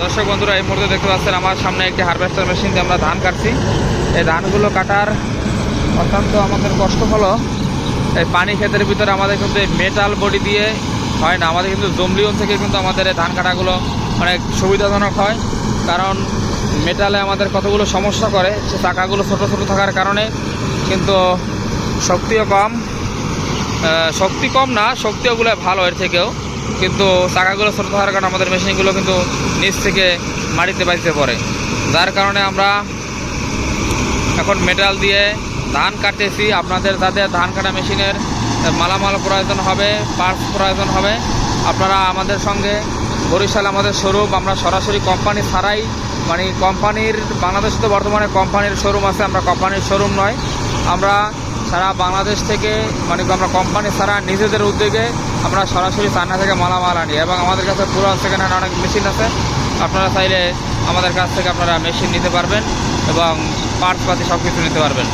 দর্শক বন্ধুরা, এই মুহূর্তে দেখতে পাচ্ছেন আমার সামনে একটি হারভেস্টার মেশিন দিয়ে আমরা ধান কাটছি। এই ধানগুলো কাটার অত্যন্ত আমাদের কষ্ট হলো, এই পানি ক্ষেতের ভিতরে আমাদের কিন্তু মেটাল বডি দিয়ে হয় না, আমাদের কিন্তু জমলিয়ন থেকে কিন্তু আমাদের এই ধান কাটাগুলো অনেক সুবিধাজনক হয়। কারণ মেটালে আমাদের কতগুলো সমস্যা করে, সে চাকাগুলো ছোটো ছোটো থাকার কারণে কিন্তু শক্তিও কম, শক্তি কম না, শক্তি ওগুলো ভালো এর থেকেও, কিন্তু চাকাগুলো ছোটো থাকার কারণে আমাদের মেশিনগুলো কিন্তু নিচ থেকে মাটিতে বাঁচতে পড়ে। যার কারণে আমরা এখন মেটাল দিয়ে ধান কাটতেছি। আপনাদের যাদের ধান কাটা মেশিনের মালামাল প্রয়োজন হবে, পার্টস প্রয়োজন হবে, আপনারা আমাদের সঙ্গে বরিশাল আমাদের শোরুম, আমরা সরাসরি কোম্পানি ছাড়াই, মানে কোম্পানির বাংলাদেশে তো বর্তমানে কোম্পানির শোরুম আছে, আমরা কোম্পানির শোরুম নয়, আমরা সারা বাংলাদেশ থেকে, মানে আমরা কোম্পানি ছাড়া নিজেদের উদ্যোগে আমরা সরাসরি চায়না থেকে মালামাল আনি। এবং আমাদের কাছে পুরো সেকেন্ড হ্যান্ড অনেক মেশিন আছে, আপনারা চাইলে আমাদের কাছ থেকে আপনারা মেশিন নিতে পারবেন এবং পার্টস পাতি সব কিছু নিতে পারবেন।